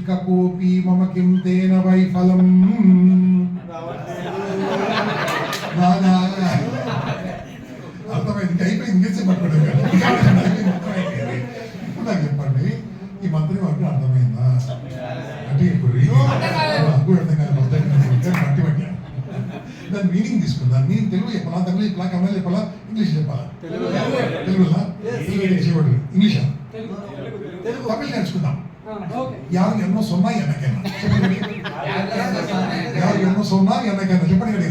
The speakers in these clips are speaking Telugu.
కోపి మమ కిం తేన వైఫలం అర్థమైంది. అయిపోయింది. ఇంగ్లీష్ పట్టుకోవడం ఇప్పుడు నాకు చెప్పండి, ఈ మంత్రి వరకు అర్థమైందా అంటే ఇప్పుడు అర్థం కాదు మట్టి పట్టాను. దాని మీనింగ్ తీసుకుందా? మీనింగ్ తెలుగు చెప్పాలా, తమిళ చెప్పాలా, కన్నడ చెప్పాలా, ఇంగ్లీష్ చెప్పాలా? తెలుగులా ఇంగ్లీషా? తమిళ నేర్చుకుందాం. యారు ఎన్నో సున్నా ఎన్నకైనా యారు ఎన్నో సున్నా ఎన్నకైనా చెప్పండి కదా.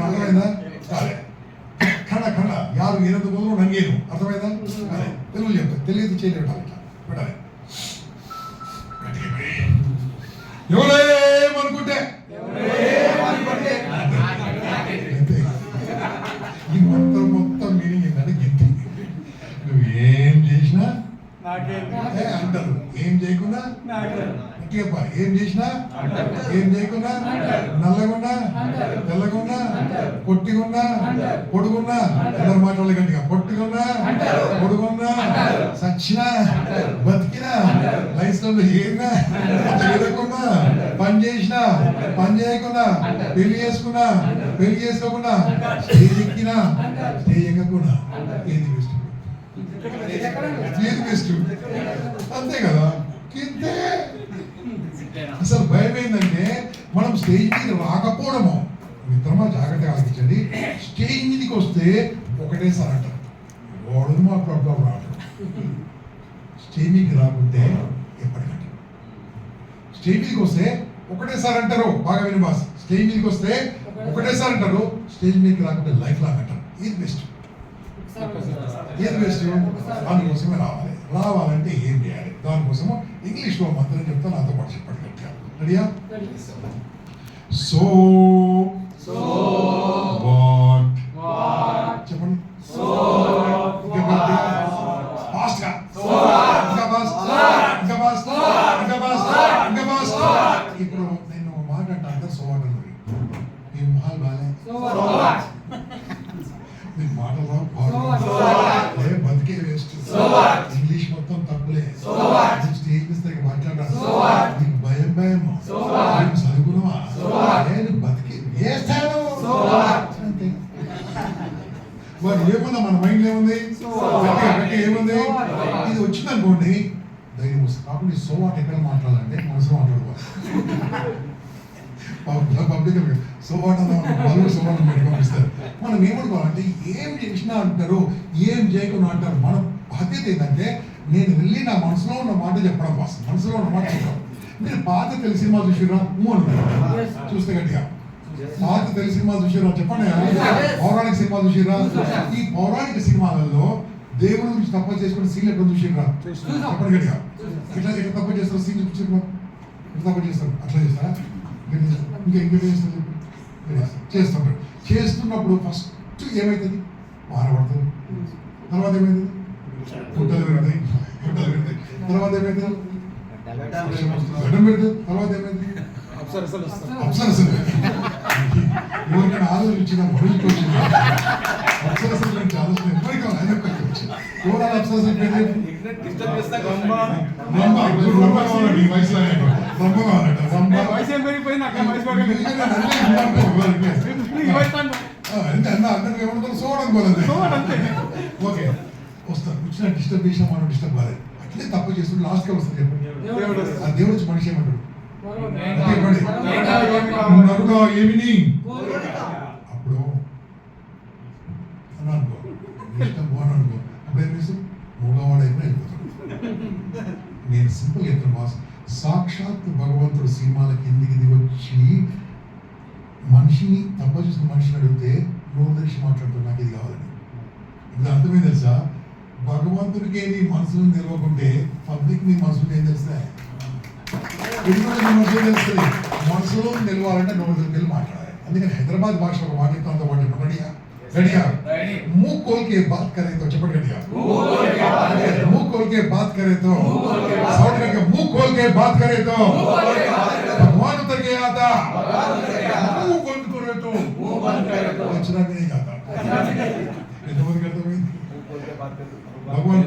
అర్థమైందా? సరే కడ కడ యారు ఏనందు మొదలు నంగేను. అర్థమైందా? అదే తెలుగు చెప్తా. తెలియదు చేయలేదు పెట్టాలి. ఎవరేమనుకుంటే ఈ మొత్తం మీనింగ్ ఏంటంటే గింతి. నువ్వేం చేసినా అంటారు, ఏం చేయకుండా ఏం చేసినా ఏం చేయకుండా, నల్లగున్నా తెల్లగున్నా, పొట్టిగున్నా పొడుగున్నా, అందరు మాట్లాడే గంటగా పొట్టిగున్నా పొడుగున్నా, సచ్చినా బతికినా, లైఫ్లో ఏరినా చేయకుండా, పని చేసినా పని చేయకుండా, పెళ్లి చేసుకున్నా పెళ్లి చేసుకోకుండా, స్టేజ్ ఎక్కినా స్టేజ్ ఎక్కకుండా, ఏది బెస్ట్? ఏది బెస్ట్? అంతే కదా. కిందే అసలు భయం ఏంటంటే మనం స్టేజ్ మీద రాకపోవడము. మిత్రమా జాగ్రత్తగా ఆలోచించండి. స్టేజ్ మీదకి వస్తే ఒకటేసారి అంటారు, వాడు మా ప్రాబ్లం రాడు. స్టేజ్ మీదకి రాకుంటే ఎప్పటికంటే స్టేజ్ మీదకి వస్తే ఒకటేసారి అంటారు. బాగా విని బాస్, స్టేజ్ మీదకి వస్తే ఒకటేసారి అంటారు, స్టేజ్ మీదకి రాకుంటే లైఫ్ లాంగ్ అంటారు. ఏది బెస్ట్? ఏది బెస్ట్? దానికోసమే రావాలంటే ఏం చేయాలి? దానికోసము ఇంగ్లీష్లో మంత్రం చెప్తా, నాతో పాటు చెప్పండి గట్టిగా. రెడీయా? సో వాట్ చెప్పండి. ఫాస్ట్గా ఇప్పుడు నేను ఒక మాట అంటే సో వాట్ అన్నది మీ మొహాలు బాగాలే, మీకు మాటలు బతికే వేస్ట్, ఇంగ్లీష్ మొత్తం తప్పులే, స్టేజ్ మీద మాట్లాడాలి, నీకు భయం చదువుకున్నావా, నేను బతికి వేస్తాను అంతే. వాడు ఏముందా, మన మైండ్ ఏముంది, ఏముంది, ఇది వచ్చింది అనుకోండి ధైర్యం వస్తుంది. కాబట్టి సో వాట్ ఎక్కడ మాట్లాడాలంటే మనసులో మాట్లాడుకోవాలి. పబ్లిక్ సో వాట్ వాళ్ళు సో వాట్ పంపిస్తారు. మనం ఏమనుకోవాలంటే ఏం చేసినా అంటారు, ఏం చేయకుండా అంటారు. మన బాధ్యత ఏంటంటే నేను వెళ్ళి నా మనసులో ఉన్న మాట చెప్పడం కోసం, మనసులో ఉన్న మాట చెప్పడం. మీరు పాత తెలుగు సినిమా చూసిరా? చూస్తే గట్టిగా పాత తెలుగు సినిమా చూసిరా చెప్పండి. పౌరాణిక సినిమా చూసిరా? ఈ పౌరాణిక సినిమాలలో దేవుడి గురించి తప్ప చేసుకుని సీన్లు ఎక్కడ చూసిరా? చెప్పండి గట్టిగా. ఇట్లా ఎట్లా తప్ప చేస్తారు? సీన్ చూపించారు, ఎట్లా తప్ప చేస్తారు? అట్లా చేస్తారా? ఇంకా చేస్తుంటారు. చేస్తున్నప్పుడు ఫస్ట్ ఏమవుతుంది? మారబడుతుంది. తర్వాత ఏమైంది? గుడ్డలు పెడతాయి. తర్వాత ఏమైంది? గడ్డం పెడుతుంది. తర్వాత ఏమైంది? అప్సరసలు. ఎవరికైనా ఆలోచించిన మనుషులకు వచ్చింది అప్సరసలు గురించి ఆలోచన ఎవరికి వచ్చింది. ఎవరైనా అప్సరసలు ఓకే వస్తారు. వచ్చిన డిస్టర్బ్ చేసినా మనం డిస్టర్బ్ కాలేదు. అట్లే తప్పు చేస్తుంటే లాస్ట్గా వస్తుంది. చెప్పండి, ఆ దేవుడు వచ్చి మనిషి ఏమంటాడు? ఏమిని అప్పుడు అని అనుకో, ఇష్టం పోని అనుకో, అప్పుడు ఏం చేస్తాం? మూడోవాడు అయిపోయి వెళ్ళిపోతాడు. నేను సింపుల్ చెప్తాను బాస్, సాక్షాత్ భగవంతుడు సినిమాల కిందికి దిగి వచ్చి మనిషిని తప్ప చూసిన మనిషిని అడిగితే నోరు తెరిచి మాట్లాడుతాడు, నాకు ఇది కావాలని. ఇది అర్థమే తెలుసా? భగవంతుడికి నీ మనసును నిలవకుంటే పబ్లిక్ నీ మనసుకి ఏం తెలుస్తా? మనసులో తెలుస్తుంది. మనసులో నిలవాలంటే నోరు దగ్గర మాట్లాడాలి. అందుకని హైదరాబాద్ భాష ఒక మాట చెప్తాంతో పాటు రెడీగా రెడీగా मुंह खोल के बात करे तो चपट गया, मुंह खोल के बात करे तो साउंड करके मुंह खोल के बात करे तो भगवान उतर के आता, मुंह बंद करे तो अच्छा नहीं आता। भगवान